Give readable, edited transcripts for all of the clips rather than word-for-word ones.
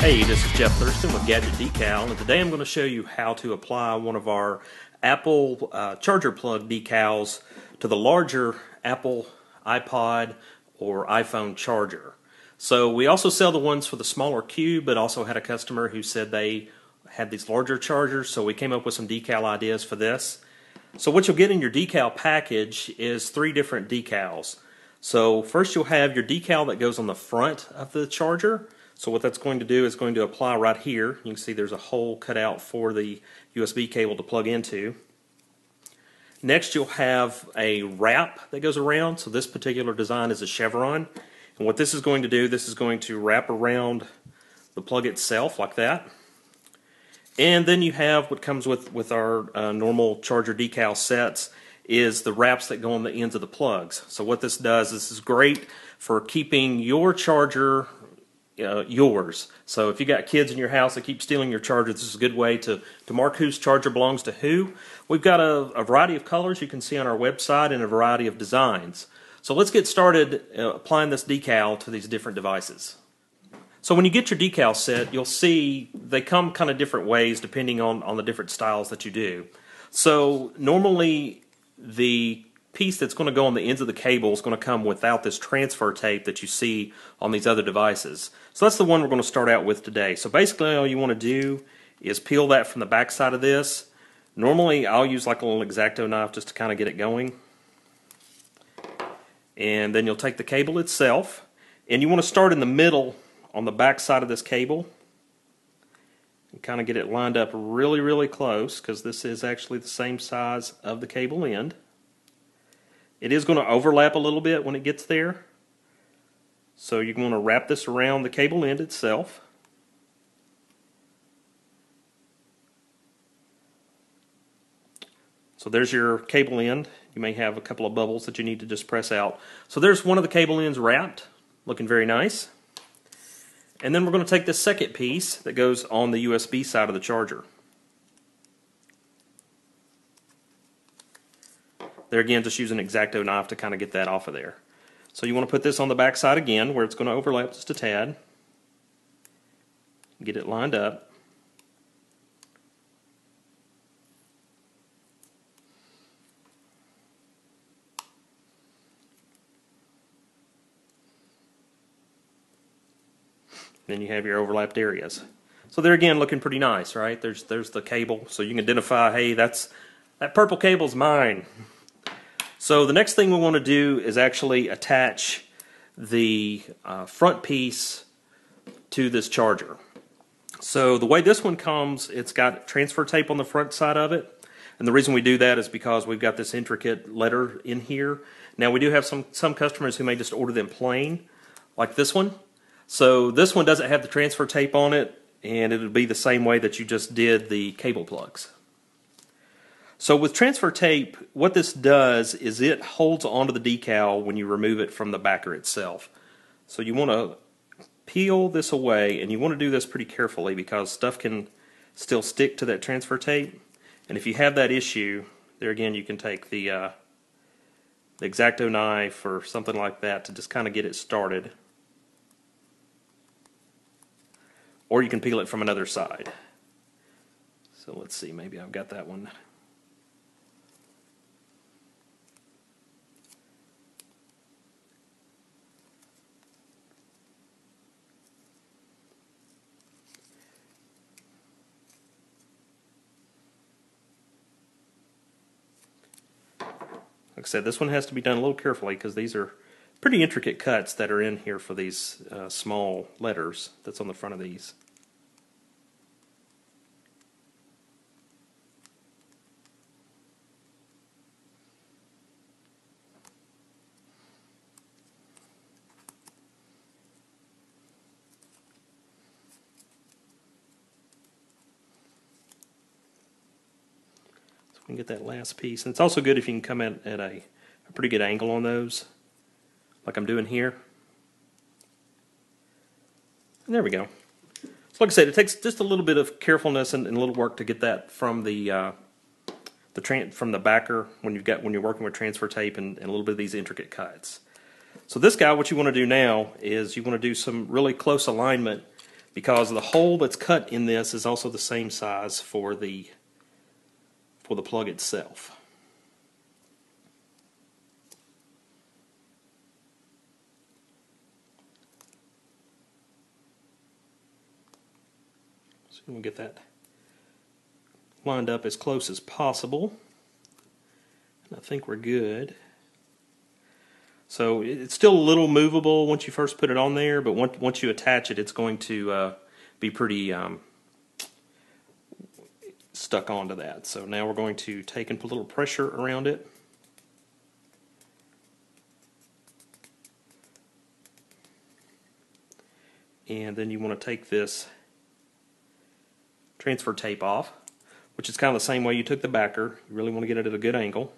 Hey, this is Jeff Thurston with Gadget Decal, and today I'm going to show you how to apply one of our Apple charger plug decals to the larger Apple iPod or iPhone charger. So we also sell the ones for the smaller cube, but also had a customer who said they had these larger chargers, so we came up with some decal ideas for this. So what you'll get in your decal package is 3 different decals. So first you'll have your decal that goes on the front of the charger. So what that's going to do is going to apply right here. You can see there's a hole cut out for the USB cable to plug into. Next you'll have a wrap that goes around. So this particular design is a chevron. And what this is going to do, this is going to wrap around the plug itself like that. And then you have what comes with our normal charger decal sets is the wraps that go on the ends of the plugs. So what this does, this is great for keeping your charger yours. So if you got kids in your house that keep stealing your charger, this is a good way to mark whose charger belongs to who. We've got a variety of colors you can see on our website and a variety of designs. So let's get started applying this decal to these different devices. So when you get your decal set, you'll see they come kind of different ways depending on the different styles that you do. So normally the piece that's going to go on the ends of the cable is going to come without this transfer tape that you see on these other devices. So that's the one we're going to start out with today. So basically all you want to do is peel that from the back side of this. Normally I'll use like a little X-Acto knife just to kind of get it going. And then you'll take the cable itself and you want to start in the middle on the back side of this cable and kind of get it lined up really close, because this is actually the same size of the cable end. It is going to overlap a little bit when it gets there. So you're going to wrap this around the cable end itself. So there's your cable end. You may have a couple of bubbles that you need to just press out. So there's one of the cable ends wrapped, looking very nice. And then we're going to take this second piece that goes on the USB side of the charger. There again, just use an X-Acto knife to kind of get that off of there. So you want to put this on the back side again where it's going to overlap just a tad. Get it lined up. Then you have your overlapped areas. So they're again looking pretty nice, right? There's the cable, so you can identify, hey, that purple cable's mine. So the next thing we want to do is actually attach the front piece to this charger. So the way this one comes, it's got transfer tape on the front side of it. And the reason we do that is because we've got this intricate letter in here. Now we do have some customers who may just order them plain, like this one. So this one doesn't have the transfer tape on it, and it'll be the same way that you just did the cable plugs. So with transfer tape, what this does is it holds onto the decal when you remove it from the backer itself. So you want to peel this away, and you want to do this pretty carefully because stuff can still stick to that transfer tape. And if you have that issue, there again you can take the X-Acto knife or something like that to just kind of get it started. Or you can peel it from another side. So let's see, maybe I've got that one. Like I said, this one has to be done a little carefully because these are pretty intricate cuts that are in here for these small letters that's on the front of these. And get that last piece. And it's also good if you can come in at a pretty good angle on those, like I'm doing here. And there we go. So like I said, it takes just a little bit of carefulness and a little work to get that from the backer when you're working with transfer tape and a little bit of these intricate cuts. So this guy, what you want to do now is you want to do some really close alignment because the hole that's cut in this is also the same size for the plug itself. So we'll get that lined up as close as possible. And I think we're good. So it's still a little movable once you first put it on there, but once you attach it, it's going to be pretty stuck onto that. So now we're going to take and put a little pressure around it. And then you want to take this transfer tape off, which is kind of the same way you took the backer. You really want to get it at a good angle.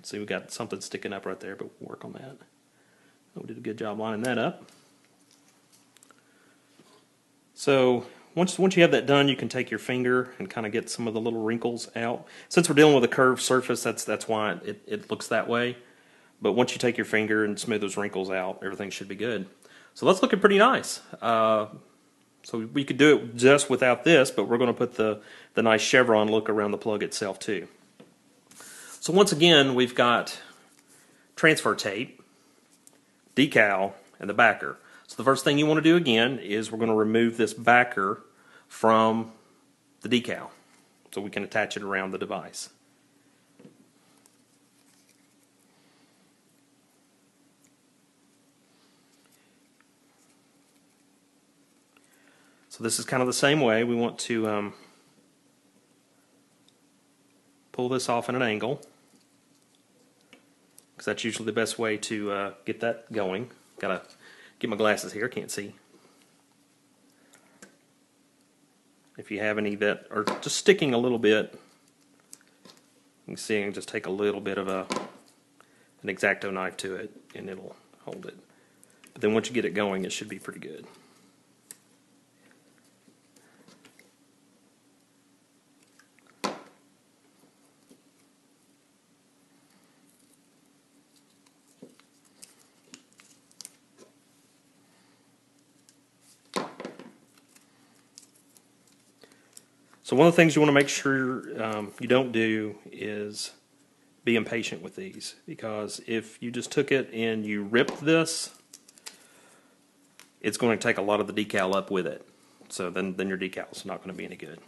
See, we got something sticking up right there, but we'll work on that. We did a good job lining that up. So once you have that done, you can take your finger and kind of get some of the little wrinkles out. Since we're dealing with a curved surface, that's why it looks that way. But once you take your finger and smooth those wrinkles out, everything should be good. So that's looking pretty nice. So we could do it just without this, but we're going to put the nice chevron look around the plug itself too. So once again, we've got transfer tape, decal, and the backer. So the first thing you want to do again is we're going to remove this backer from the decal so we can attach it around the device. So this is kind of the same way. We want to pull this off at an angle, because that's usually the best way to get that going. Gotta get my glasses here, can't see. If you have any that are just sticking a little bit, you can see I can just take a little bit of an X-Acto knife to it and it'll hold it. But then once you get it going, it should be pretty good. So one of the things you want to make sure you don't do is be impatient with these, because if you just took it and you ripped this, it's going to take a lot of the decal up with it. So then your decal's not going to be any good.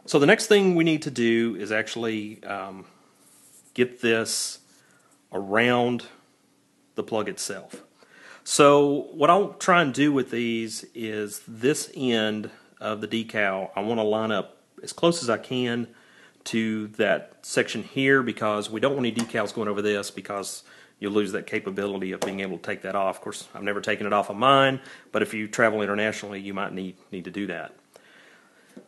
So the next thing we need to do is actually get this around the plug itself. So what I'll try and do with these is this end of the decal, I want to line up as close as I can to that section here, because we don't want any decals going over this, because you'll lose that capability of being able to take that off. Of course, I've never taken it off of mine, but if you travel internationally, you might need to do that.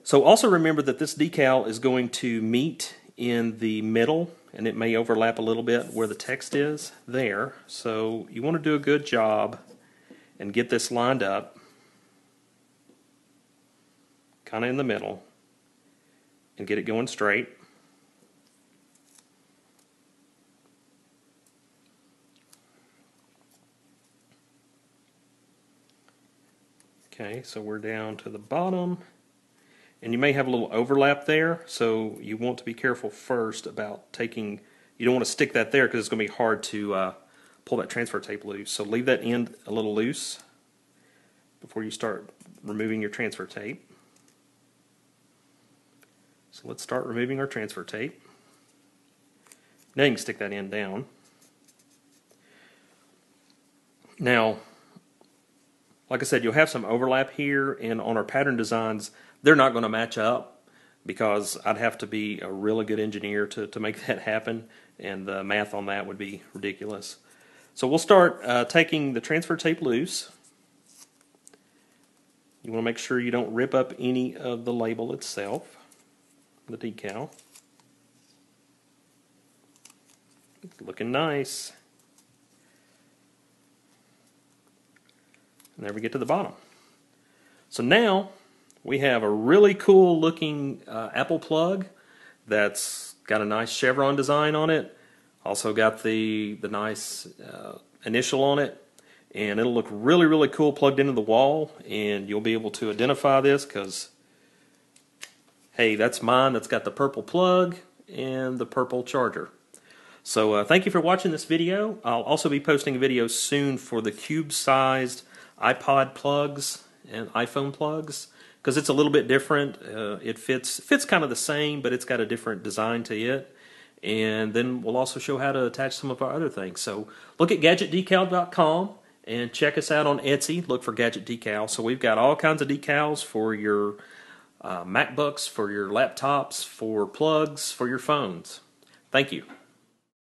So also remember that this decal is going to meet in the middle, and it may overlap a little bit where the text is there. So you want to do a good job and get this lined up kind of in the middle and get it going straight. Okay, so we're down to the bottom, and you may have a little overlap there, so you want to be careful first about taking, you don't want to stick that there because it's going to be hard to pull that transfer tape loose. So leave that end a little loose before you start removing your transfer tape. So let's start removing our transfer tape. Now you can stick that end down. Now, like I said, you'll have some overlap here, and on our pattern designs, they're not going to match up, because I'd have to be a really good engineer to make that happen, and the math on that would be ridiculous. So we'll start taking the transfer tape loose. You want to make sure you don't rip up any of the label itself, the decal. It's looking nice. And there we get to the bottom. So now we have a really cool looking Apple plug that's got a nice chevron design on it. Also got the nice initial on it. and it'll look really, really cool plugged into the wall, and you'll be able to identify this because, hey, that's mine. That's got the purple plug and the purple charger. So thank you for watching this video. I'll also be posting a video soon for the cube-sized iPod plugs and iPhone plugs, because it's a little bit different. It fits kind of the same, but it's got a different design to it. And then we'll also show how to attach some of our other things. So look at GadgetDecal.com and check us out on Etsy. Look for Gadget Decal. So we've got all kinds of decals for your MacBooks, for your laptops, for plugs, for your phones. Thank you.